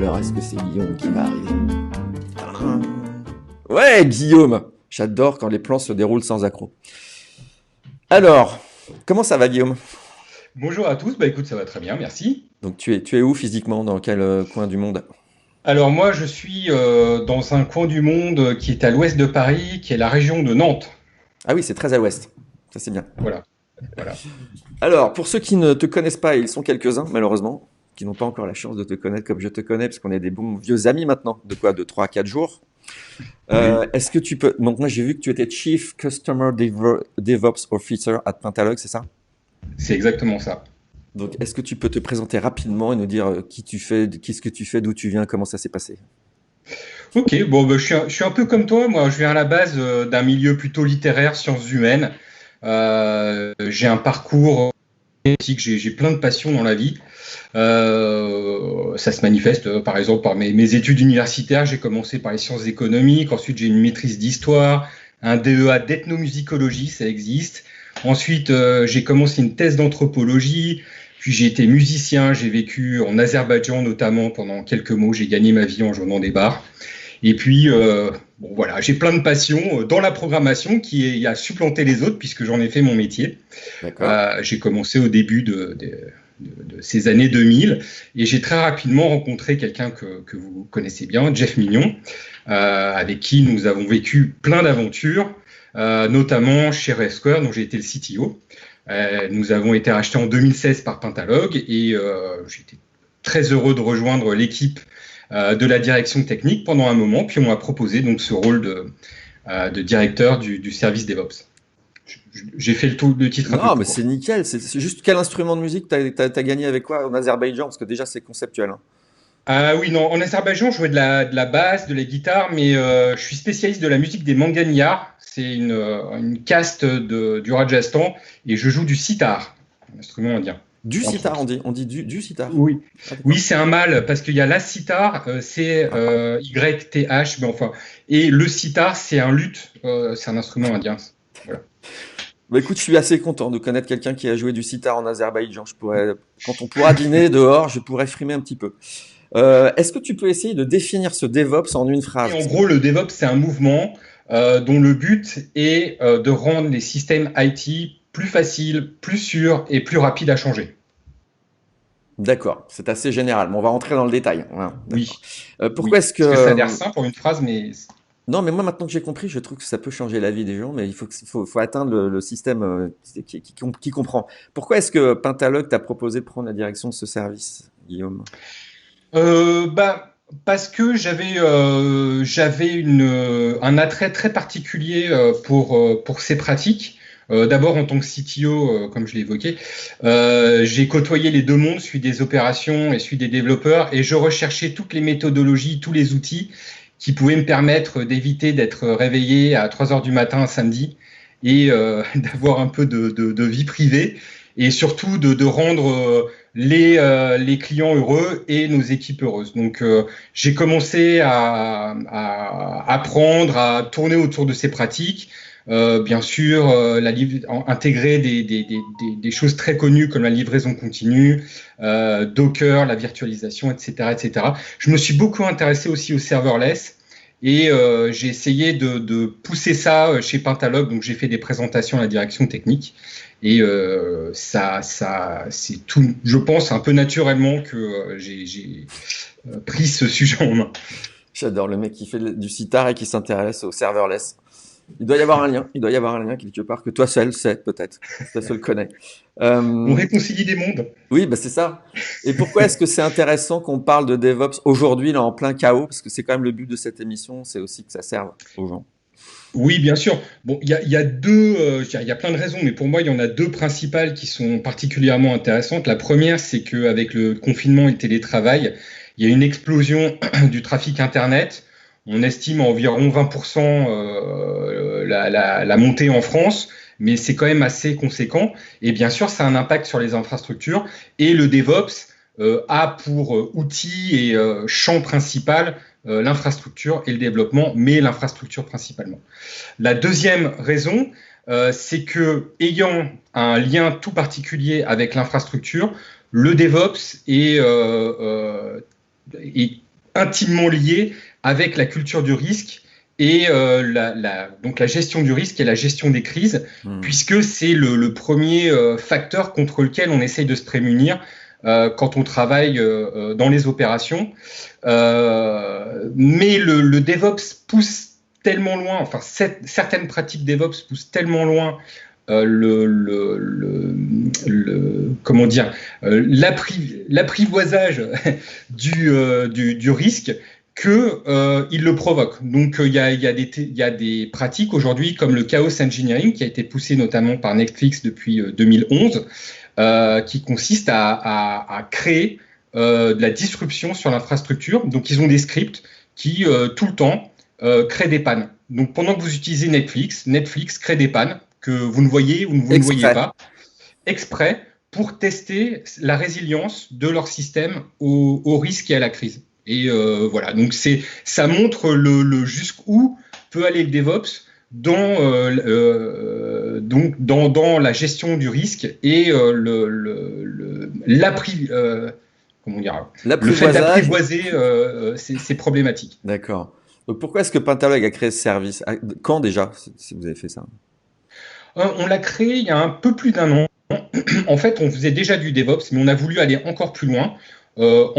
Alors, est-ce que c'est Guillaume qui va arriver? Ouais, Guillaume! J'adore quand les plans se déroulent sans accroc. Alors, comment ça va, Guillaume? Bonjour à tous, bah écoute, ça va très bien, merci. Donc, tu es où physiquement? Dans quel coin du monde? Alors moi, je suis dans un coin du monde qui est à l'ouest de Paris, qui est la région de Nantes. Ah oui, c'est très à l'ouest. Ça, c'est bien. Voilà, voilà. Alors, pour ceux qui ne te connaissent pas, et ils sont quelques-uns, malheureusement, qui n'ont pas encore la chance de te connaître comme je te connais, parce qu'on est des bons vieux amis maintenant, de quoi? De 3 à 4 jours. Oui, Est-ce que tu peux... Donc, moi, j'ai vu que tu étais Chief Customer DevOps Officer à Pentalog, c'est ça? c'est exactement ça. Donc, est-ce que tu peux te présenter rapidement et nous dire qui tu fais, qu'est-ce que tu fais, d'où tu viens, comment ça s'est passé? Ok, bon, bah, je suis un peu comme toi, moi je viens à la base d'un milieu plutôt littéraire, sciences humaines. J'ai un parcours éthique, j'ai plein de passions dans la vie. Ça se manifeste par exemple par mes études universitaires. J'ai commencé par les sciences économiques, ensuite j'ai une maîtrise d'histoire, un DEA d'ethnomusicologie, ça existe. Ensuite, j'ai commencé une thèse d'anthropologie, puis j'ai été musicien, j'ai vécu en Azerbaïdjan notamment pendant quelques mois, j'ai gagné ma vie en jouant dans des bars. Et puis, bon, voilà, j'ai plein de passions dans la programmation a supplanté les autres puisque j'en ai fait mon métier. D'accord. J'ai commencé au début de ces années 2000 et j'ai très rapidement rencontré quelqu'un que vous connaissez bien, Jeff Mignon, avec qui nous avons vécu plein d'aventures, notamment chez Red Square, dont j'ai été le CTO. Nous avons été rachetés en 2016 par Pentalog et j'étais très heureux de rejoindre l'équipe de la direction technique pendant un moment, puis on m'a proposé donc ce rôle de directeur du service DevOps. J'ai fait le titre un peu Non, plus mais court. c'est nickel. C'est juste quel instrument de musique t'as gagné avec quoi en Azerbaïdjan? Parce que déjà, c'est conceptuel, hein. Ah oui, non, en Azerbaïdjan, je jouais de la basse, de la guitare, mais je suis spécialiste de la musique des Manganiyars. C'est une caste du Rajasthan et je joue du sitar, un instrument indien, Du entre sitar, autres. on dit du sitar. Oui, Ah, oui, d'accord. c'est un mal parce qu'il y a la sitar, c'est YTH, mais enfin, et le sitar, c'est un luth, c'est un instrument indien. Voilà. Bah écoute, je suis assez content de connaître quelqu'un qui a joué du sitar en Azerbaïdjan. Quand on pourra dîner dehors, je pourrais frimer un petit peu. Est-ce que tu peux essayer de définir ce DevOps en une Et phrase? en gros, le DevOps, c'est un mouvement dont le but est de rendre les systèmes IT plus faciles, plus sûrs et plus rapides à changer. D'accord, c'est assez général, mais on va rentrer dans le détail. Voilà, d'accord. Oui, Pourquoi oui. est-ce que... Parce que ça a l'air simple en une phrase, mais Non, mais moi maintenant que j'ai compris, je trouve que ça peut changer la vie des gens, mais faut atteindre le système qui comprend. Pourquoi est-ce que Pentalog t'a proposé de prendre la direction de ce service, Guillaume? bah, parce que j'avais un attrait très particulier pour ces pratiques. D'abord en tant que CTO, comme je l'ai évoqué, j'ai côtoyé les deux mondes, celui des opérations et celui des développeurs, et je recherchais toutes les méthodologies, tous les outils qui pouvaient me permettre d'éviter d'être réveillé à 3 heures du matin un samedi et d'avoir un peu de vie privée et surtout de rendre les clients heureux et nos équipes heureuses. Donc, j'ai commencé à apprendre, à tourner autour de ces pratiques. Bien sûr, intégrer des choses très connues comme la livraison continue, Docker, la virtualisation, etc., etc. Je me suis beaucoup intéressé aussi au serverless et j'ai essayé de pousser ça chez Pentalog. Donc, j'ai fait des présentations à la direction technique. Et c'est tout, je pense, un peu naturellement que j'ai pris ce sujet en main. J'adore le mec qui fait du sitar et qui s'intéresse au serverless. Il doit y avoir un lien, il doit y avoir un lien quelque part que toi seul sais peut-être, toi seul connais. On Euh, réconcilie des mondes. oui, bah c'est ça. Et pourquoi est-ce que c'est intéressant qu'on parle de DevOps aujourd'hui, là, en plein chaos? Parce que c'est quand même le but de cette émission, c'est aussi que ça serve aux gens. Oui, bien sûr. Bon, il y a deux, il y a plein de raisons, mais pour moi, il y en a deux principales qui sont particulièrement intéressantes. La première, c'est qu'avec le confinement et le télétravail, il y a une explosion du trafic Internet. On estime à environ 20% la montée en France, mais c'est quand même assez conséquent. Et bien sûr, ça a un impact sur les infrastructures. Et le DevOps a pour outil et champ principal l'infrastructure et le développement, mais l'infrastructure principalement. La deuxième raison, c'est que ayant un lien tout particulier avec l'infrastructure, le DevOps est intimement lié avec la culture du risque et donc la gestion du risque et la gestion des crises, puisque c'est le premier facteur contre lequel on essaye de se prémunir quand on travaille dans les opérations. Mais le DevOps pousse tellement loin, enfin certaines pratiques DevOps poussent tellement loin comment dire, l'apprivoisage du risque que il le provoque. Donc il y a des pratiques aujourd'hui comme le chaos engineering qui a été poussé notamment par Netflix depuis 2011, qui consiste à créer de la disruption sur l'infrastructure. Donc ils ont des scripts qui tout le temps créent des pannes. Donc pendant que vous utilisez Netflix crée des pannes que vous ne voyez ou vous ne voyez pas, exprès pour tester la résilience de leur système au risque et à la crise. Et voilà, donc ça montre le jusqu'où peut aller le DevOps dans la gestion du risque et le fait d'apprivoiser ces problématiques. D'accord. Donc pourquoi est-ce que Pentalog a créé ce service? Quand déjà, si vous avez fait ça? On l'a créé il y a un peu plus d'un an. En fait, on faisait déjà du DevOps, mais on a voulu aller encore plus loin. Enfin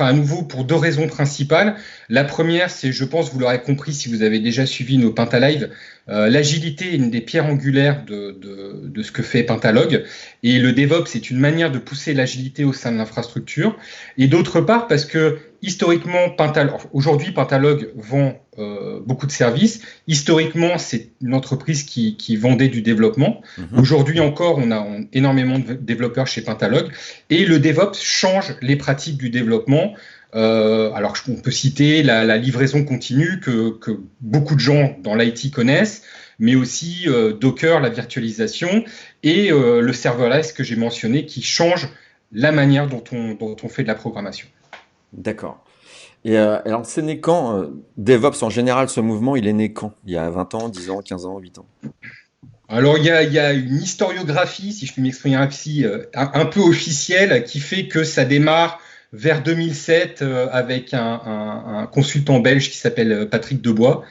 à nouveau pour deux raisons principales. La première, c'est, je pense, vous l'aurez compris si vous avez déjà suivi nos Pentalive, l'agilité est une des pierres angulaires de ce que fait Pentalog, et le DevOps est une manière de pousser l'agilité au sein de l'infrastructure. Et d'autre part, parce que historiquement, aujourd'hui Pentalog vend beaucoup de services. Historiquement, c'est une entreprise qui vendait du développement. Aujourd'hui encore, on a énormément de développeurs chez Pentalog. Et le DevOps change les pratiques du développement. Alors, on peut citer la livraison continue que beaucoup de gens dans l'IT connaissent, mais aussi Docker, la virtualisation, et le serverless que j'ai mentionné, qui change la manière dont on fait de la programmation. D'accord. Et alors, c'est né quand DevOps en général, ce mouvement, il est né quand? Il y a 20 ans, 10 ans, 15 ans, 8 ans? Alors, il y a une historiographie, si je puis m'exprimer ainsi, un peu officielle, qui fait que ça démarre vers 2007 avec un consultant belge qui s'appelle Patrick Debois,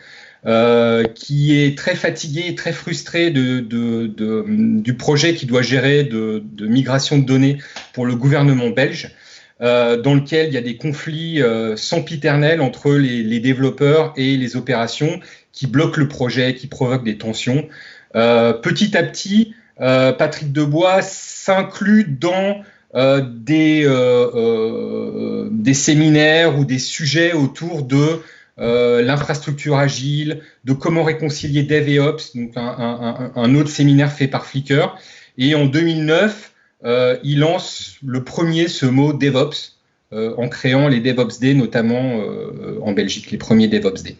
qui est très fatigué et très frustré du projet qu'il doit gérer de migration de données pour le gouvernement belge, dans lequel il y a des conflits sempiternels entre les développeurs et les opérations qui bloquent le projet, qui provoquent des tensions. Petit à petit, Patrick Debois s'inclut dans des séminaires ou des sujets autour de l'infrastructure agile, de comment réconcilier Dev et Ops, donc un autre séminaire fait par Flickr. Et en 2009, il lance ce mot DevOps en créant les DevOps Day, notamment en Belgique, les premiers DevOps Day.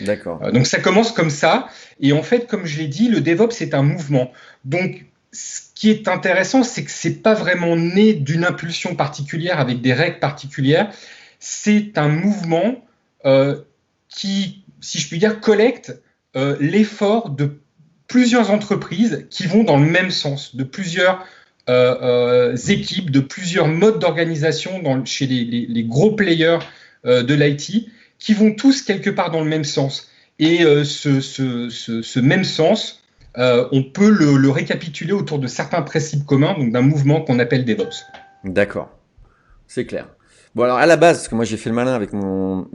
D'accord. Donc ça commence comme ça, et en fait, comme je l'ai dit, le DevOps c'est un mouvement. Donc ce qui est intéressant, c'est que c'est pas vraiment né d'une impulsion particulière avec des règles particulières. C'est un mouvement qui, si je puis dire, collecte l'effort de plusieurs entreprises qui vont dans le même sens, de plusieurs équipes, de plusieurs modes d'organisation chez les gros players de l'IT, qui vont tous quelque part dans le même sens. Et ce même sens, on peut le récapituler autour de certains principes communs, donc d'un mouvement qu'on appelle DevOps. D'accord, c'est clair. Bon alors à la base, parce que moi j'ai fait le malin avec mon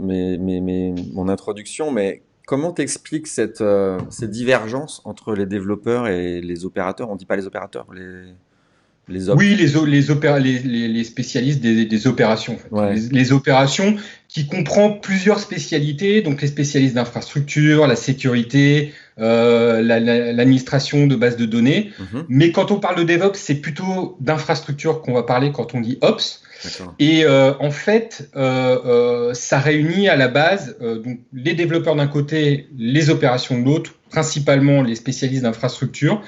introduction, mais comment t'expliques cette divergence entre les développeurs et les opérateurs? On dit pas les opérateurs, les ops. Oui, les spécialistes des opérations. En fait. Ouais. Les opérations qui comprend plusieurs spécialités, donc les spécialistes d'infrastructure, la sécurité, l'administration de bases de données. Mais quand on parle de DevOps, c'est plutôt d'infrastructure qu'on va parler quand on dit Ops. Et en fait, ça réunit à la base donc les développeurs d'un côté, les opérations de l'autre, principalement les spécialistes d'infrastructure,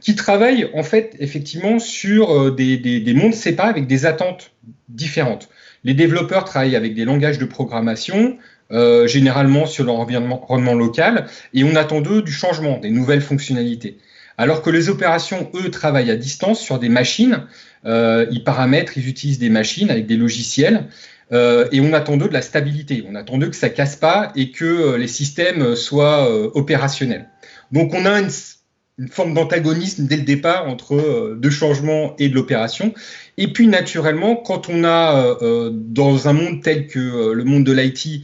qui travaillent en fait effectivement sur des mondes séparés avec des attentes différentes. Les développeurs travaillent avec des langages de programmation, généralement sur leur environnement local, et on attend d'eux du changement, des nouvelles fonctionnalités. Alors que les opérations, eux, travaillent à distance sur des machines, ils paramètrent, ils utilisent des machines avec des logiciels, et on attend d'eux de la stabilité. On attend d'eux que ça casse pas et que les systèmes soient opérationnels. Donc on a une forme d'antagonisme dès le départ entre deux changements et de l'opération. Et puis naturellement, quand on a dans un monde tel que le monde de l'IT,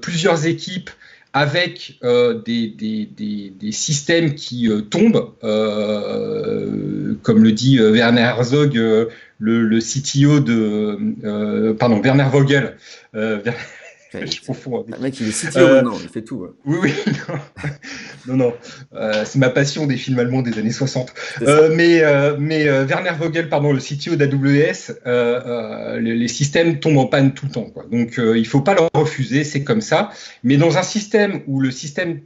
plusieurs équipes avec des systèmes qui tombent, comme le dit Werner Herzog, le CTO pardon, Werner Vogel. Je confonds Le avec. mec, il est CTO Euh, maintenant, il fait tout. Ouais. oui, oui, non, non, non. C'est ma passion des films allemands des années 60. C'est ça. Werner Vogel, pardon, le CTO d'AWS, les systèmes tombent en panne tout le temps, quoi. Donc, il faut pas leur refuser, c'est comme ça. Mais dans un système où le système,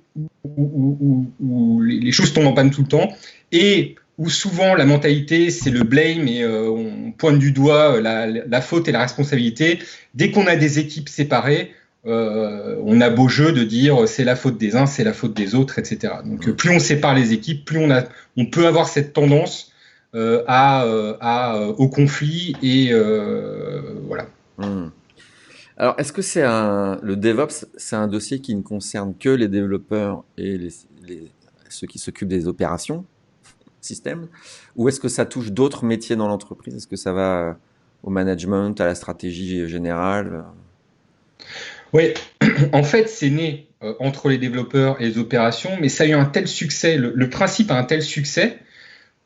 où les choses tombent en panne tout le temps, et où souvent la mentalité c'est le blame et on pointe du doigt la faute et la responsabilité. Dès qu'on a des équipes séparées, on a beau jeu de dire c'est la faute des uns, c'est la faute des autres, etc. Donc plus on sépare les équipes, plus on peut avoir cette tendance au conflit et voilà. Hmm. Alors, est-ce que le DevOps, c'est un dossier qui ne concerne que les développeurs et ceux qui s'occupent des opérations système, ou est-ce que ça touche d'autres métiers dans l'entreprise? Est-ce que ça va au management, à la stratégie générale? Oui, en fait, c'est né entre les développeurs et les opérations, mais ça a eu un tel succès, le principe a un tel succès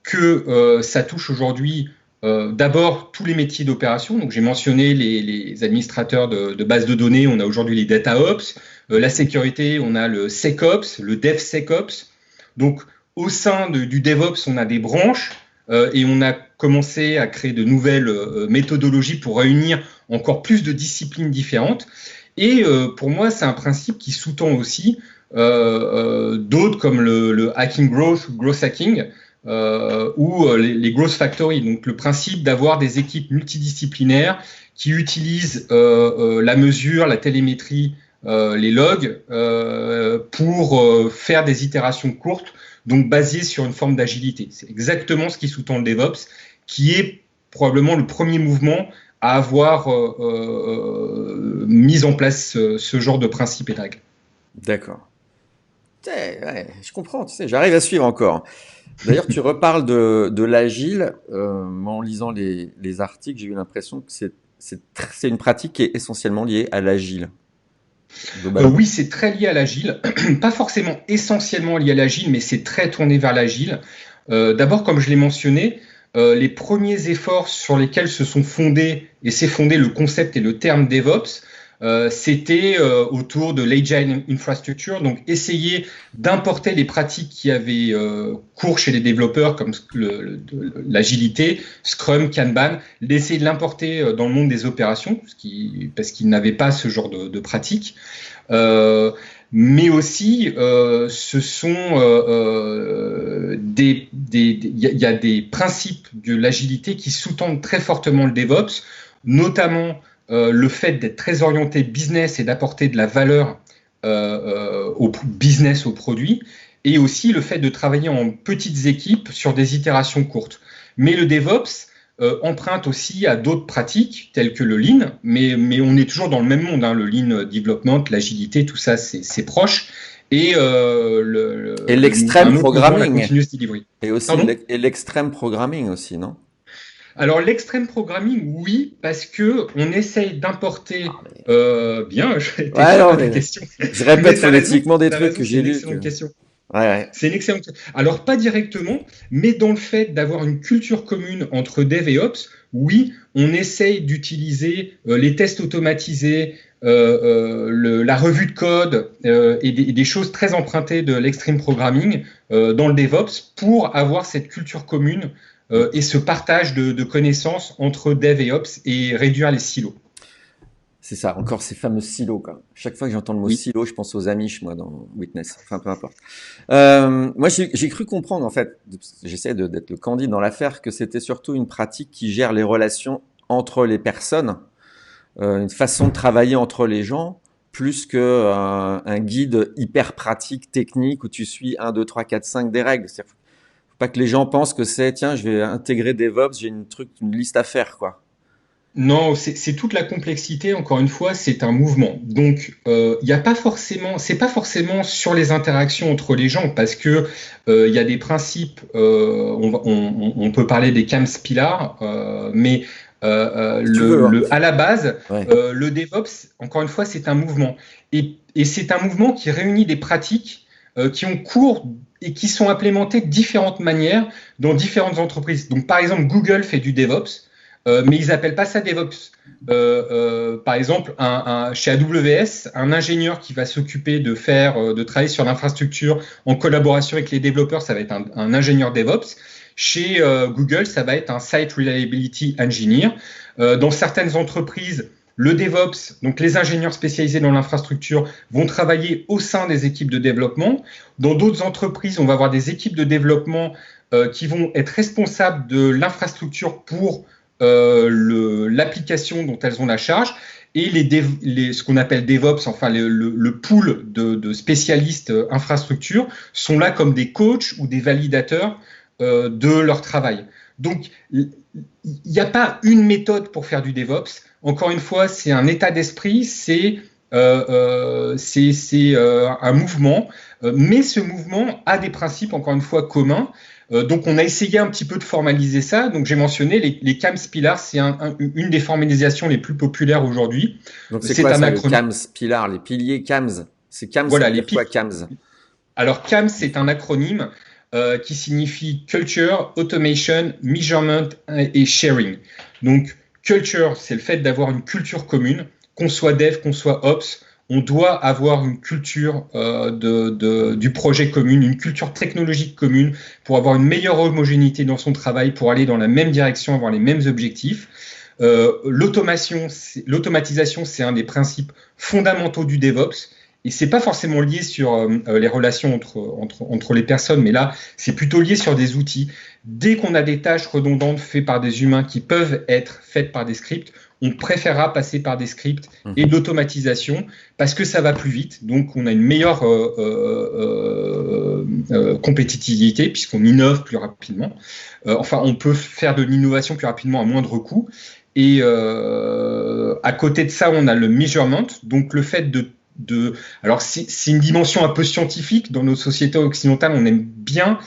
que ça touche aujourd'hui d'abord tous les métiers d'opération. Donc j'ai mentionné les administrateurs de bases de données, on a aujourd'hui les DataOps, la sécurité, on a le SecOps, le DevSecOps. Donc au sein du DevOps, on a des branches et on a commencé à créer de nouvelles méthodologies pour réunir encore plus de disciplines différentes. Et pour moi, c'est un principe qui sous-tend aussi d'autres comme le hacking growth ou growth hacking, ou les growth factories. Donc le principe d'avoir des équipes multidisciplinaires qui utilisent la mesure, la télémétrie, les logs pour faire des itérations courtes, donc basées sur une forme d'agilité. C'est exactement ce qui sous-tend le DevOps, qui est probablement le premier mouvement à avoir mis en place ce genre de principe et de règles. D'accord. Ouais, je comprends, tu sais, j'arrive à suivre encore. D'ailleurs, tu reparles de l'agile. Moi, en lisant les articles, j'ai eu l'impression que c'est une pratique qui est essentiellement liée à l'agile, globalement. Oui, c'est très lié à l'agile, pas forcément essentiellement lié à l'agile, mais c'est très tourné vers l'agile. D'abord, comme je l'ai mentionné, les premiers efforts sur lesquels se sont fondés et s'est fondé le concept et le terme DevOps, c'était autour de l'agile infrastructure, donc essayer d'importer les pratiques qui avaient cours chez les développeurs comme l'agilité, Scrum, Kanban, d'essayer de l'importer dans le monde des opérations, parce qu'ils n'avaient pas ce genre de pratiques. Mais aussi, ce sont il y a des principes de l'agilité qui sous-tendent très fortement le DevOps, notamment le fait d'être très orienté business et d'apporter de la valeur au business, au produit, et aussi le fait de travailler en petites équipes sur des itérations courtes. Mais le DevOps emprunte aussi à d'autres pratiques telles que le Lean, mais on est toujours dans le même monde, hein, le Lean Development, l'agilité, tout ça, c'est proche. Et Et un l'extreme autre mouvement, la programming. continuous delivery. Et aussi Pardon? l'extrême programming aussi, non? Alors l'extreme programming, oui, parce que on essaye d'importer. Ah, mais- Bien, j'étais Ouais, fier non, de ta mais question. je répète Mais phonétiquement des t'as trucs raison, que c'est j'ai une lus. excellente question. Ouais, ouais. C'est une excellente. Alors, pas directement, mais dans le fait d'avoir une culture commune entre Dev et Ops, oui, on essaye d'utiliser les tests automatisés, la revue de code et des choses très empruntées de l'extreme programming dans le DevOps pour avoir cette culture commune Mm. et ce partage de connaissances entre Dev et Ops et réduire les silos. C'est ça, encore ces fameux silos, quoi. Chaque fois que j'entends le mot Oui. silo, je pense aux Amish, moi, dans Witness. Enfin, peu importe. Moi, j'ai cru comprendre, en fait, j'essaie d'être le candide dans l'affaire, que c'était surtout une pratique qui gère les relations entre les personnes, une façon de travailler entre les gens, plus que un guide hyper pratique, technique, où tu suis 1, 2, 3, 4, 5 des règles. C'est-à-dire, faut pas que les gens pensent que tiens, je vais intégrer DevOps, j'ai une liste à faire, quoi. Non, c'est toute la complexité. Encore une fois, c'est un mouvement. Donc, il y a pas forcément, c'est pas forcément sur les interactions entre les gens, parce que il y a des principes. On peut parler des CAMS pillars, mais Si tu veux, hein. à la base, Ouais. le DevOps, encore une fois, c'est un mouvement, et c'est un mouvement qui réunit des pratiques qui ont cours et qui sont implémentées de différentes manières dans différentes entreprises. Donc, par exemple, Google fait du DevOps. Mais ils appellent pas ça DevOps. Par exemple, chez AWS, un ingénieur qui va s'occuper de travailler sur l'infrastructure en collaboration avec les développeurs, ça va être un ingénieur DevOps. Chez Google, ça va être un Site Reliability Engineer. Dans certaines entreprises, le DevOps, donc les ingénieurs spécialisés dans l'infrastructure, vont travailler au sein des équipes de développement. Dans d'autres entreprises, on va avoir des équipes de développement qui vont être responsables de l'infrastructure pour l'application dont elles ont la charge, et ce qu'on appelle DevOps, enfin le pool de spécialistes infrastructure, sont là comme des coachs ou des validateurs de leur travail. Donc, il n'y a pas une méthode pour faire du DevOps. Encore une fois, c'est un état d'esprit, c'est un mouvement, mais ce mouvement a des principes, encore une fois, communs. Donc, on a essayé un petit peu de formaliser ça. Donc, j'ai mentionné les CAMS Pillars, c'est une des formalisations les plus populaires aujourd'hui. Donc c'est C'est quoi un ça, le acronyme. CAMS, pilar, les piliers CAMS? C'est CAMS, ça Voilà, veut dire quoi CAMS? Alors, CAMS, c'est un acronyme qui signifie Culture, Automation, Measurement et Sharing. Donc, culture, c'est le fait d'avoir une culture commune, qu'on soit dev, qu'on soit ops. On doit avoir une culture du projet commune, une culture technologique commune pour avoir une meilleure homogénéité dans son travail, pour aller dans la même direction, avoir les mêmes objectifs. L'automatisation, c'est un des principes fondamentaux du DevOps. Et c'est pas forcément lié sur les relations entre les personnes, mais là, c'est plutôt lié sur des outils. Dès qu'on a des tâches redondantes faites par des humains qui peuvent être faites par des scripts, on préférera passer par des scripts et de l'automatisation parce que ça va plus vite. Donc, on a une meilleure compétitivité puisqu'on innove plus rapidement. Enfin, on peut faire de l'innovation plus rapidement à moindre coût. Et à côté de ça, on a le measurement, donc le fait alors c'est une dimension un peu scientifique dans nos sociétés occidentales. On aime bien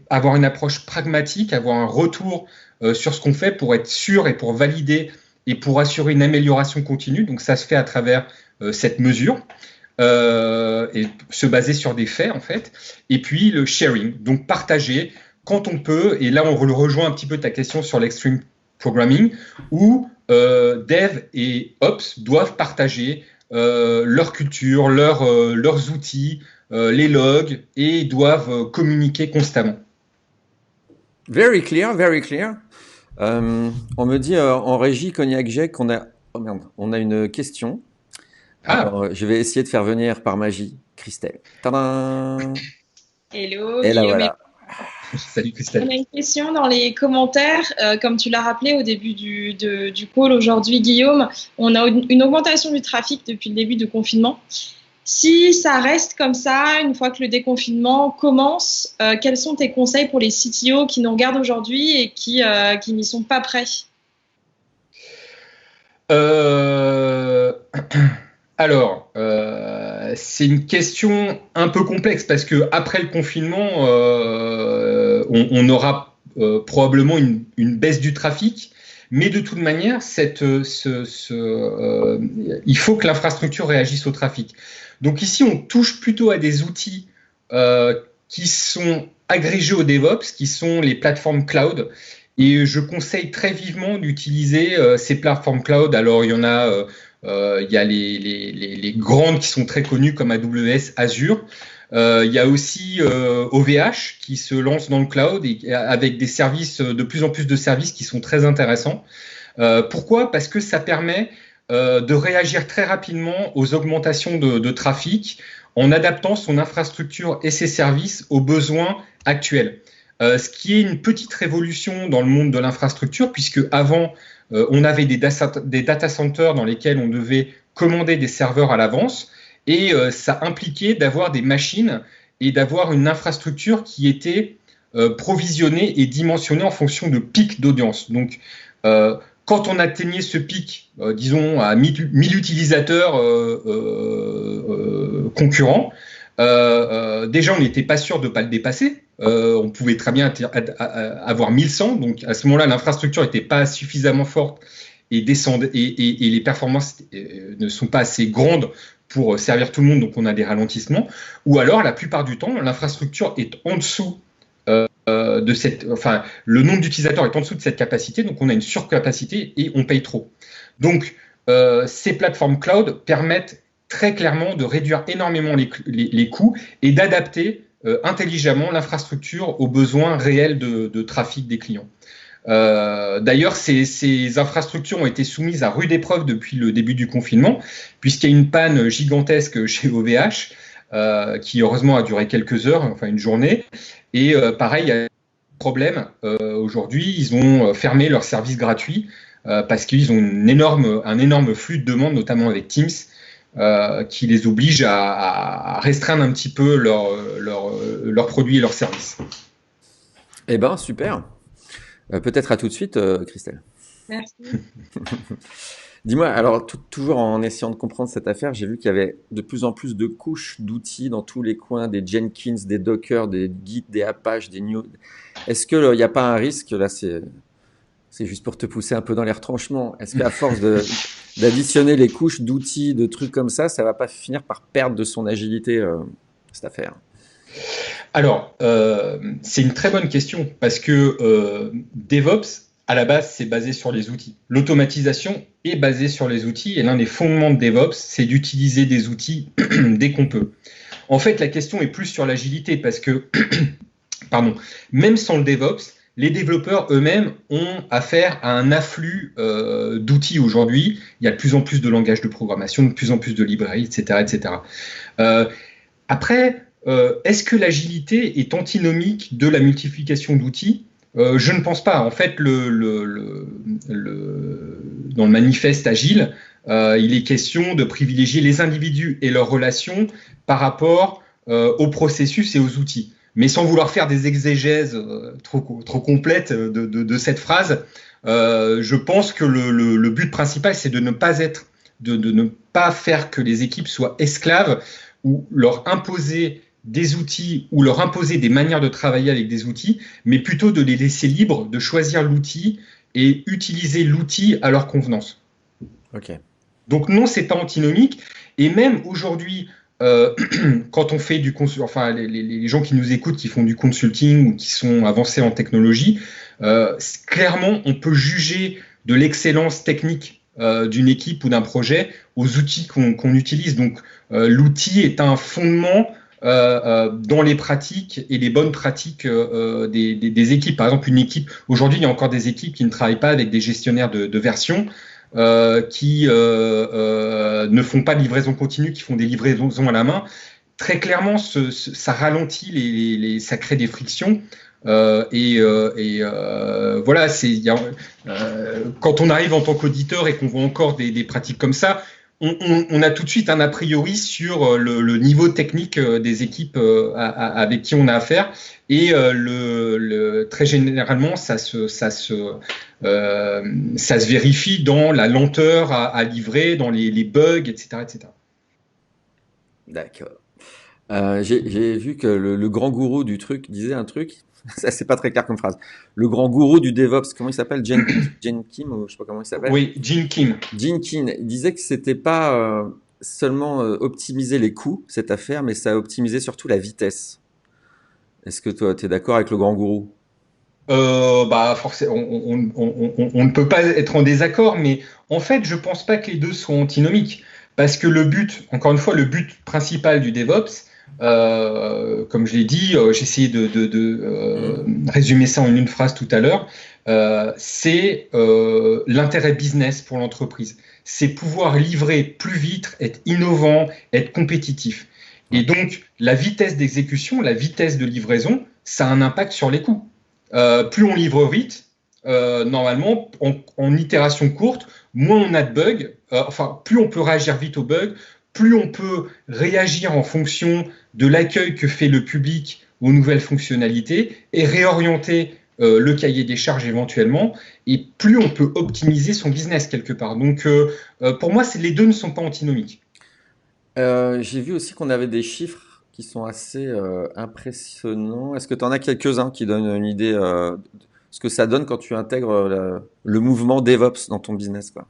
avoir une approche pragmatique, avoir un retour sur ce qu'on fait pour être sûr et pour valider et pour assurer une amélioration continue. Donc ça se fait à travers cette mesure et se baser sur des faits en fait. Et puis le sharing, donc partager quand on peut. Et là on rejoint un petit peu ta question sur l'extreme programming où dev et ops doivent partager leur culture, leurs outils, les logs, et doivent communiquer constamment. Very clear, very clear. On me dit en régie Cognac Jack qu'on a, oh merde, on a une question. Ah, Alors, je vais essayer de faire venir par magie Christelle. Tadam! Hello, Et là Guillaume. voilà. salut On Christelle. a une question dans les commentaires. Comme tu l'as rappelé au début du call aujourd'hui, Guillaume, on a une augmentation du trafic depuis le début du confinement. Si ça reste comme ça, une fois que le déconfinement commence, quels sont tes conseils pour les CTO qui nous regardent aujourd'hui et qui n'y sont pas prêts? Alors, c'est une question un peu complexe parce que après le confinement, on aura probablement une baisse du trafic, mais de toute manière, il faut que l'infrastructure réagisse au trafic. Donc ici, on touche plutôt à des outils qui sont agrégés au DevOps, qui sont les plateformes cloud. Et je conseille très vivement d'utiliser ces plateformes cloud. Alors, il y en a. Il y a les grandes qui sont très connues comme AWS, Azure. Il y a aussi OVH qui se lance dans le cloud et avec des services, de plus en plus de services qui sont très intéressants. Pourquoi? Parce que ça permet de réagir très rapidement aux augmentations de trafic en adaptant son infrastructure et ses services aux besoins actuels. Ce qui est une petite révolution dans le monde de l'infrastructure, puisque avant, on avait des data centers dans lesquels on devait commander des serveurs à l'avance, et ça impliquait d'avoir des machines et d'avoir une infrastructure qui était provisionnée et dimensionnée en fonction de pics d'audience. Donc, quand on atteignait ce pic, disons à 1000 utilisateurs concurrents, déjà on n'était pas sûr de ne pas le dépasser. On pouvait très bien avoir 1100, donc à ce moment-là l'infrastructure n'était pas suffisamment forte et les performances ne sont pas assez grandes pour servir tout le monde, donc on a des ralentissements. Ou alors la plupart du temps l'infrastructure est en dessous le nombre d'utilisateurs est en dessous de cette capacité, donc on a une surcapacité et on paye trop. Donc, ces plateformes cloud permettent très clairement de réduire énormément les coûts et d'adapter intelligemment l'infrastructure aux besoins réels de trafic des clients. D'ailleurs, ces infrastructures ont été soumises à rude épreuve depuis le début du confinement, puisqu'il y a une panne gigantesque chez OVH, qui heureusement a duré quelques heures, enfin une journée. Et pareil, il y a un problème. Aujourd'hui, ils ont fermé leur service gratuit parce qu'ils ont un énorme flux de demandes, notamment avec Teams, qui les oblige à restreindre un petit peu leurs produits et leurs services. Eh ben, super. Peut-être à tout de suite, Christelle. Merci. Dis-moi, alors toujours en essayant de comprendre cette affaire, j'ai vu qu'il y avait de plus en plus de couches d'outils dans tous les coins, des Jenkins, des Docker, des Git, des Apache, des New. Est-ce qu'il n'y a pas un risque, là c'est juste pour te pousser un peu dans les retranchements, est-ce qu'à force d'additionner les couches d'outils, de trucs comme ça va pas finir par perdre de son agilité, cette affaire? Alors, c'est une très bonne question parce que DevOps, à la base, c'est basé sur les outils. L'automatisation est basée sur les outils et l'un des fondements de DevOps, c'est d'utiliser des outils dès qu'on peut. En fait, la question est plus sur l'agilité parce que, même sans le DevOps, les développeurs eux-mêmes ont affaire à un afflux d'outils aujourd'hui. Il y a de plus en plus de langages de programmation, de plus en plus de librairies, etc., etc. Après, est-ce que l'agilité est antinomique de la multiplication d'outils ? Je ne pense pas. En fait, dans le manifeste Agile, il est question de privilégier les individus et leurs relations par rapport au processus et aux outils. Mais sans vouloir faire des exégèses trop complètes de cette phrase, je pense que le but principal, c'est de ne pas faire que les équipes soient esclaves ou leur imposer des outils ou leur imposer des manières de travailler avec des outils, mais plutôt de les laisser libres de choisir l'outil et utiliser l'outil à leur convenance. Ok. Donc non, c'est pas antinomique. Et même aujourd'hui, quand on fait les gens qui nous écoutent, qui font du consulting ou qui sont avancés en technologie, clairement, on peut juger de l'excellence technique d'une équipe ou d'un projet aux outils qu'on utilise. Donc l'outil est un fondement dans les pratiques et les bonnes pratiques des équipes. Par exemple, une équipe, aujourd'hui, il y a encore des équipes qui ne travaillent pas avec des gestionnaires de version, qui ne font pas de livraison continue, qui font des livraisons à la main. Très clairement, ça ralentit, ça crée des frictions. Voilà, quand on arrive en tant qu'auditeur et qu'on voit encore des pratiques comme ça, on a tout de suite un a priori sur le niveau technique des équipes avec qui on a affaire, et très généralement ça se vérifie dans la lenteur à livrer, dans les bugs, etc., etc. D'accord. J'ai vu que le grand gourou du truc disait un truc. Ça, c'est pas très clair comme phrase. Le grand gourou du DevOps, comment il s'appelle? Gene Kim, ou je sais pas comment il s'appelle. Oui, Gene Kim. Gene Kim, il disait que c'était pas seulement optimiser les coûts, cette affaire, mais ça a optimisé surtout la vitesse. Est-ce que toi, tu es d'accord avec le grand gourou? Forcément, on ne peut pas être en désaccord, mais en fait, je pense pas que les deux soient antinomiques. Parce que encore une fois, le but principal du DevOps, comme je l'ai dit, j'ai essayé de résumer ça en une phrase tout à l'heure, c'est l'intérêt business pour l'entreprise. C'est pouvoir livrer plus vite, être innovant, être compétitif. Et donc, la vitesse d'exécution, la vitesse de livraison, ça a un impact sur les coûts. Plus on livre vite, normalement, en itération courte, moins on a de bugs, plus on peut réagir vite aux bugs, plus on peut réagir en fonction de l'accueil que fait le public aux nouvelles fonctionnalités et réorienter le cahier des charges éventuellement, et plus on peut optimiser son business quelque part. Donc, pour moi, les deux ne sont pas antinomiques. J'ai vu aussi qu'on avait des chiffres qui sont assez impressionnants. Est-ce que tu en as quelques-uns qui donnent une idée de ce que ça donne quand tu intègres le mouvement DevOps dans ton business, quoi?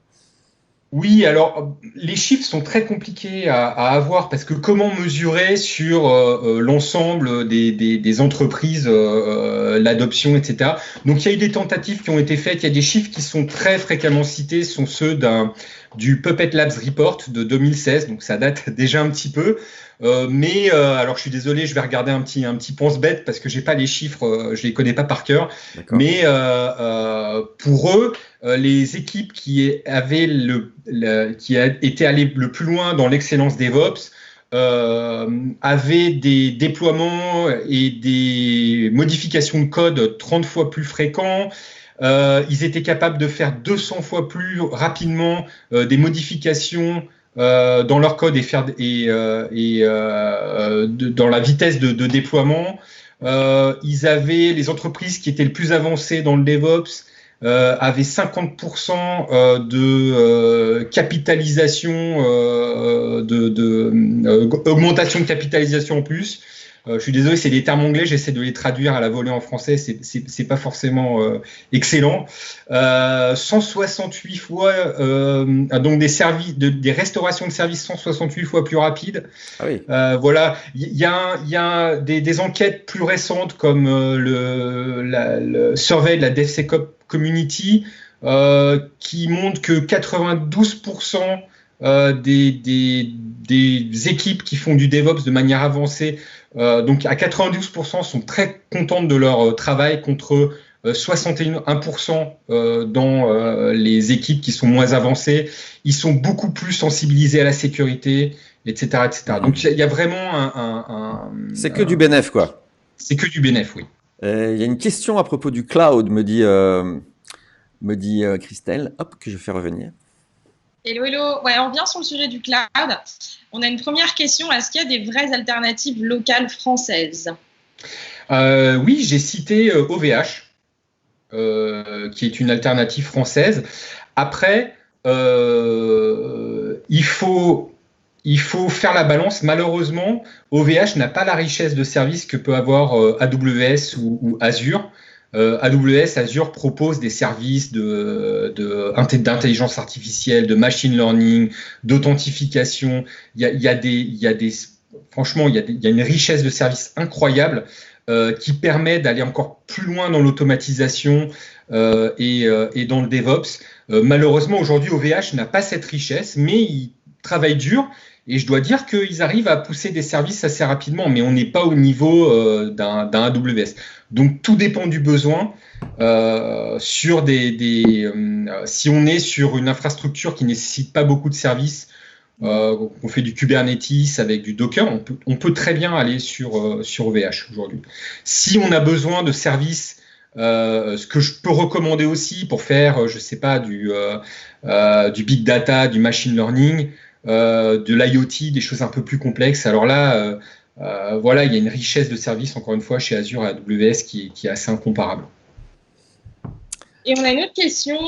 Oui, alors les chiffres sont très compliqués à avoir parce que comment mesurer sur l'ensemble des entreprises l'adoption, etc. Donc il y a eu des tentatives qui ont été faites, il y a des chiffres qui sont très fréquemment cités, ce sont ceux du Puppet Labs Report de 2016, donc ça date déjà un petit peu. Mais alors je suis désolé, je vais regarder un petit pense-bête parce que j'ai pas les chiffres, je les connais pas par cœur. D'accord. Mais pour eux, les équipes qui avaient qui étaient allées le plus loin dans l'excellence DevOps avaient des déploiements et des modifications de code 30 fois plus fréquents. Ils étaient capables de faire 200 fois plus rapidement des modifications dans leur code dans la vitesse de déploiement. Ils avaient les entreprises qui étaient les plus avancées dans le DevOps avaient 50% de capitalisation, augmentation de capitalisation en plus. Je suis désolé, c'est des termes anglais, j'essaie de les traduire à la volée en français, c'est pas forcément excellent. 168 fois, donc des restaurations de services 168 fois plus rapides. Ah oui. Voilà, il y a des enquêtes plus récentes comme le survey de la DevSecOps Community qui montrent que 92% des équipes qui font du DevOps de manière avancée, donc à 92% sont très contentes de leur travail contre 61% dans les équipes qui sont moins avancées. Ils sont beaucoup plus sensibilisés à la sécurité, etc., etc. Donc il y a vraiment C'est que du bénéf, quoi. c'est que du bénéf, oui. Il y a une question à propos du cloud, me dit Christelle, hop, que je fais revenir. Hello, hello. Ouais, on revient sur le sujet du cloud. On a une première question. Est-ce qu'il y a des vraies alternatives locales françaises? Oui, j'ai cité OVH, qui est une alternative française. Après, il faut faire la balance. Malheureusement, OVH n'a pas la richesse de services que peut avoir AWS ou Azure. AWS, Azure propose des services d'intelligence artificielle, de machine learning, d'authentification. Franchement, il y a une richesse de services incroyable qui permet d'aller encore plus loin dans l'automatisation et dans le DevOps. Malheureusement, aujourd'hui, OVH n'a pas cette richesse, mais il travaille dur. Et je dois dire qu'ils arrivent à pousser des services assez rapidement, mais on n'est pas au niveau d'un AWS. Donc tout dépend du besoin. Si on est sur une infrastructure qui nécessite pas beaucoup de services, on fait du Kubernetes avec du Docker, on peut très bien aller sur OVH aujourd'hui. Si on a besoin de services, ce que je peux recommander aussi pour faire, je sais pas, du big data, du machine learning, de l'IoT, des choses un peu plus complexes. Alors là, voilà, il y a une richesse de services, encore une fois, chez Azure et AWS qui est assez incomparable. Et on a une autre question.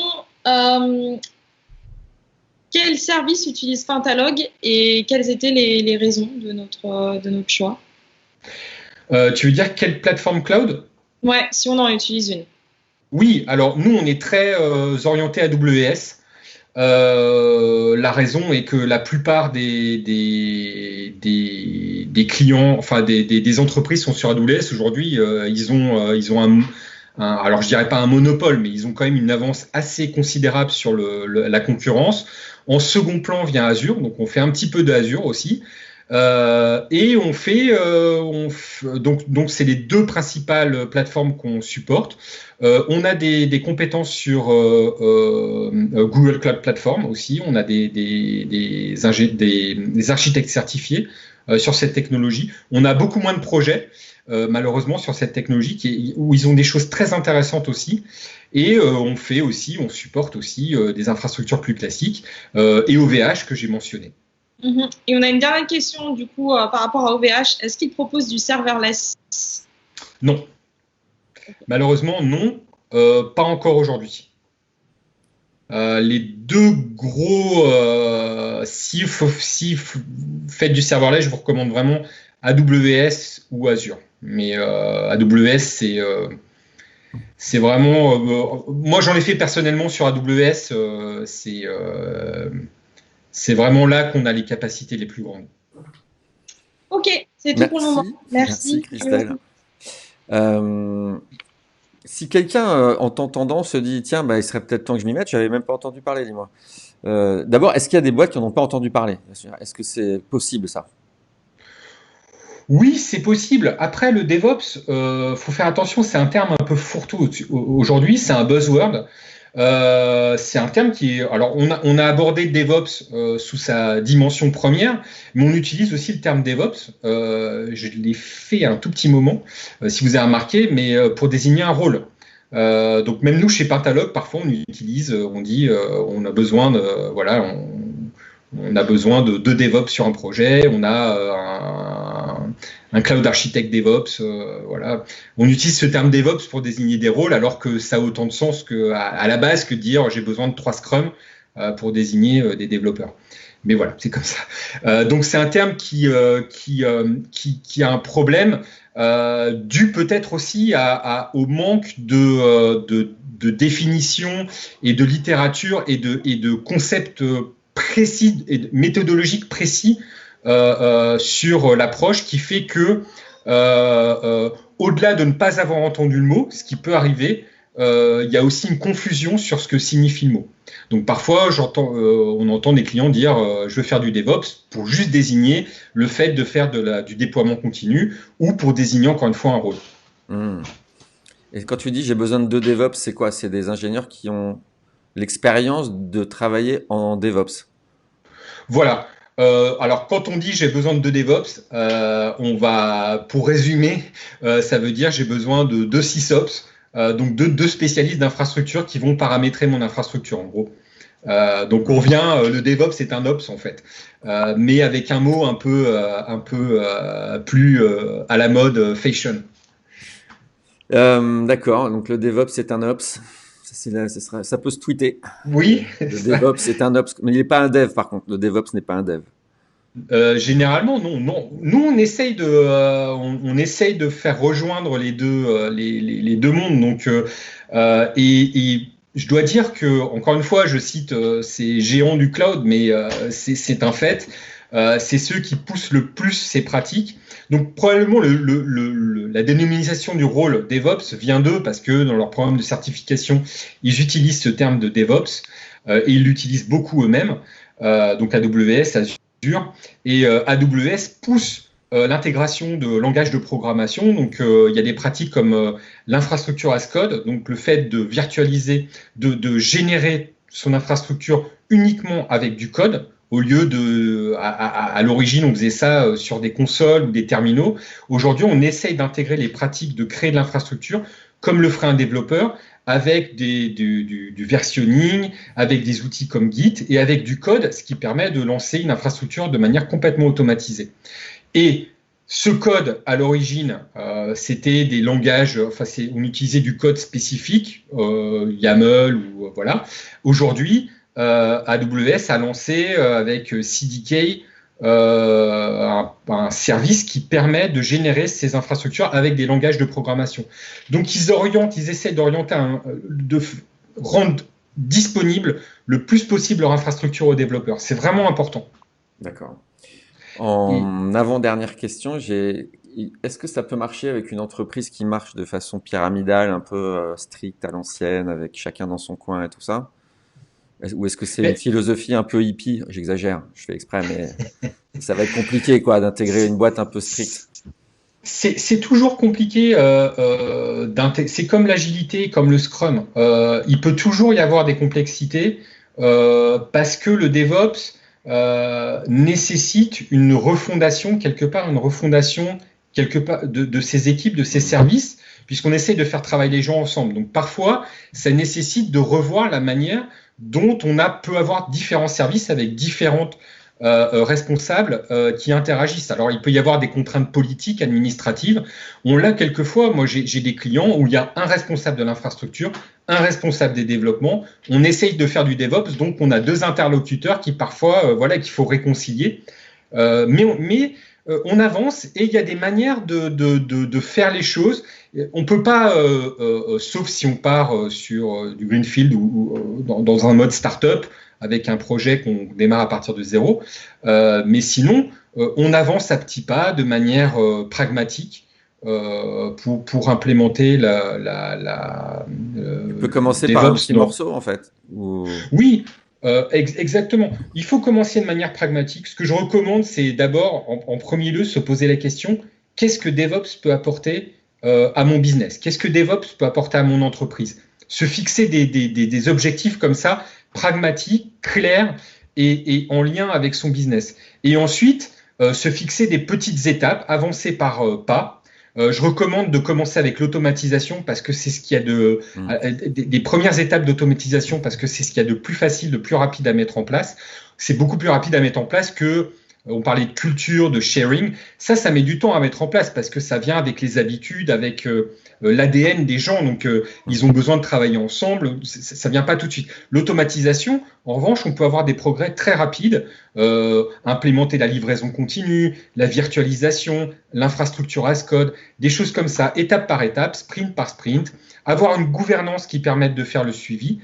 Quel service utilise Pentalog et quelles étaient les raisons de notre choix? Tu veux dire quelle plateforme cloud? Ouais, si on en utilise une. Oui, alors nous, on est très orienté AWS. La raison est que la plupart des clients, enfin des entreprises sont sur AWS. Aujourd'hui, ils ont alors je dirais pas un monopole, mais ils ont quand même une avance assez considérable sur la concurrence. En second plan vient Azure, donc on fait un petit peu d'Azure aussi. Et donc c'est les deux principales plateformes qu'on supporte. On a des compétences sur Google Cloud Platform aussi. On a des architectes certifiés sur cette technologie. On a beaucoup moins de projets, malheureusement, sur cette technologie où ils ont des choses très intéressantes aussi. Et on supporte aussi des infrastructures plus classiques et OVH que j'ai mentionné. Et on a une dernière question du coup par rapport à OVH. Est-ce qu'il propose du serverless? Non. Malheureusement, non, pas encore aujourd'hui. Les deux gros, si vous faites du serverless, je vous recommande vraiment AWS ou Azure. Mais AWS, c'est vraiment. Moi, j'en ai fait personnellement sur AWS. C'est vraiment là qu'on a les capacités les plus grandes. Ok, c'est tout pour le moment. Merci Christelle. Si quelqu'un en t'entendant se dit tiens, bah, il serait peut-être temps que je m'y mette, j'avais même pas entendu parler, dis-moi. D'abord, est-ce qu'il y a des boîtes qui n'en ont pas entendu parler? Est-ce que c'est possible ça? Oui, c'est possible. Après, le DevOps, faut faire attention, c'est un terme un peu fourre-tout. Aujourd'hui, c'est un buzzword. C'est un terme qui est. Alors, on a abordé DevOps sous sa dimension première, mais on utilise aussi le terme DevOps. Je l'ai fait un tout petit moment, si vous avez remarqué, mais pour désigner un rôle. Donc, même nous, chez Pentalog, parfois, on utilise, on dit, on a besoin de. Voilà, on a besoin de deux DevOps sur un projet, on a un cloud architect DevOps, voilà. On utilise ce terme DevOps pour désigner des rôles, alors que ça a autant de sens à la base que de dire j'ai besoin de 3 Scrum pour désigner des développeurs. Mais voilà, c'est comme ça. Donc c'est un terme qui a un problème dû peut-être aussi au manque de définition et de littérature et de concepts précis et méthodologiques précis sur l'approche, qui fait que au-delà de ne pas avoir entendu le mot, ce qui peut arriver, il y a aussi une confusion sur ce que signifie le mot. Donc parfois, on entend des clients dire je veux faire du DevOps pour juste désigner le fait de faire du déploiement continu, ou pour désigner encore une fois un rôle. Et quand tu dis j'ai besoin de deux DevOps, c'est quoi? C'est des ingénieurs qui ont l'expérience de travailler en DevOps. Voilà. Alors, quand on dit j'ai besoin de deux DevOps, pour résumer, ça veut dire j'ai besoin de deux SysOps, donc deux spécialistes d'infrastructure qui vont paramétrer mon infrastructure, en gros. Donc, on revient, le DevOps c'est un Ops en fait, mais avec un mot un peu plus à la mode fashion. D'accord, donc le DevOps c'est un Ops. Ça peut se tweeter. Oui. Le DevOps c'est un Ops, mais il n'est pas un Dev par contre. Le DevOps n'est pas un Dev. Généralement, non. Nous, on essaye de faire rejoindre les deux mondes. Donc, et je dois dire que, encore une fois, je cite ces géants du cloud, mais c'est un fait. C'est ceux qui poussent le plus ces pratiques. Donc probablement la dénomination du rôle DevOps vient d'eux, parce que dans leur programme de certification, ils utilisent ce terme de DevOps et ils l'utilisent beaucoup eux-mêmes. Donc AWS, Azure, et AWS pousse l'intégration de langages de programmation. Donc il y a des pratiques comme l'infrastructure as code, donc le fait de virtualiser, de générer son infrastructure uniquement avec du code. Au lieu à l'origine, on faisait ça sur des consoles ou des terminaux. Aujourd'hui, on essaye d'intégrer les pratiques de créer de l'infrastructure comme le ferait un développeur, avec du versionning, avec des outils comme Git et avec du code, ce qui permet de lancer une infrastructure de manière complètement automatisée. Et ce code, à l'origine, c'était des langages, on utilisait du code spécifique, YAML ou voilà. Aujourd'hui, AWS a lancé avec CDK un service qui permet de générer ces infrastructures avec des langages de programmation. Donc ils essaient d'orienter, de rendre disponible le plus possible leur infrastructure aux développeurs. C'est vraiment important. D'accord. En avant-dernière question, est-ce que ça peut marcher avec une entreprise qui marche de façon pyramidale, un peu stricte à l'ancienne, avec chacun dans son coin et tout ça? Ou est-ce que c'est une philosophie un peu hippie? J'exagère, je fais exprès, mais ça va être compliqué quoi, d'intégrer une boîte un peu stricte. C'est toujours compliqué c'est comme l'agilité, comme le Scrum. Il peut toujours y avoir des complexités parce que le DevOps nécessite une refondation quelque part de ses équipes, de ses services, puisqu'on essaie de faire travailler les gens ensemble. Donc parfois, ça nécessite de revoir la manière dont peut avoir différents services avec différentes responsables qui interagissent. Alors, il peut y avoir des contraintes politiques, administratives. On l'a quelquefois. Moi, j'ai des clients où il y a un responsable de l'infrastructure, un responsable des développements. On essaye de faire du DevOps, donc on a deux interlocuteurs qui parfois, qu'il faut réconcilier. Mais on avance et il y a des manières de faire les choses. On peut pas, sauf si on part sur du greenfield ou dans un mode start-up avec un projet qu'on démarre à partir de zéro. Mais sinon, on avance à petits pas de manière pragmatique pour implémenter Tu peux commencer par un petit morceau, en fait. Oui, exactement. Il faut commencer de manière pragmatique. Ce que je recommande, c'est d'abord, en premier lieu, se poser la question, qu'est-ce que DevOps peut apporter à mon business? Qu'est-ce que DevOps peut apporter à mon entreprise? Se fixer des objectifs comme ça, pragmatiques, clairs et en lien avec son business. Et ensuite, se fixer des petites étapes, avancer par pas. Je recommande de commencer avec l'automatisation parce que c'est ce qu'il y a des premières étapes d'automatisation parce que c'est ce qu'il y a de plus facile, de plus rapide à mettre en place. C'est beaucoup plus rapide à mettre en place que on parlait de culture, de sharing. Ça met du temps à mettre en place parce que ça vient avec les habitudes, avec l'ADN des gens. Donc, ils ont besoin de travailler ensemble. Ça vient pas tout de suite. L'automatisation, en revanche, on peut avoir des progrès très rapides. Implémenter la livraison continue, la virtualisation, l'infrastructure as code, des choses comme ça, étape par étape, sprint par sprint. Avoir une gouvernance qui permette de faire le suivi.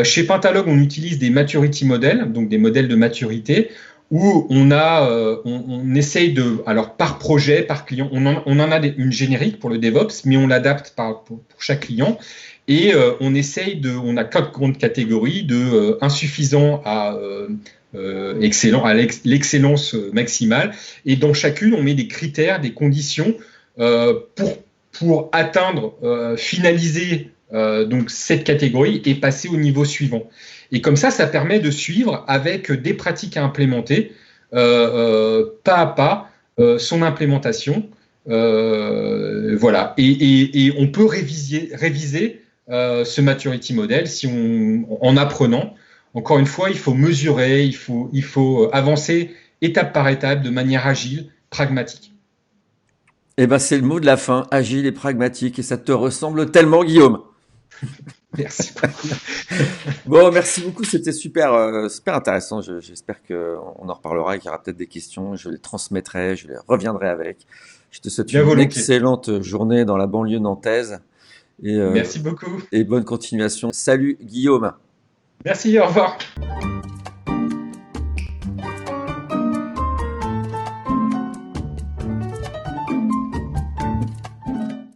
Chez Pentalog, on utilise des maturity models, donc des modèles de maturité, où on essaye alors par projet, par client, on en a une générique pour le DevOps, mais on l'adapte pour chaque client. Et on a 4 grandes catégories de insuffisant à excellent, à l'excellence maximale. Et dans chacune, on met des critères, des conditions pour atteindre, finaliser donc cette catégorie et passer au niveau suivant. Et comme ça permet de suivre avec des pratiques à implémenter, pas à pas, son implémentation. Voilà. Et on peut réviser ce maturity model en apprenant. Encore une fois, il faut mesurer, il faut avancer étape par étape de manière agile, pragmatique. Eh ben, c'est le mot de la fin, agile et pragmatique, et ça te ressemble tellement, Guillaume. Merci. Bon, merci beaucoup, c'était super intéressant. J'espère qu'on en reparlera et qu'il y aura peut-être des questions. Je les transmettrai, je les reviendrai avec. Je te souhaite une excellente journée dans la banlieue nantaise. Merci beaucoup. Et bonne continuation. Salut, Guillaume. Merci, au revoir.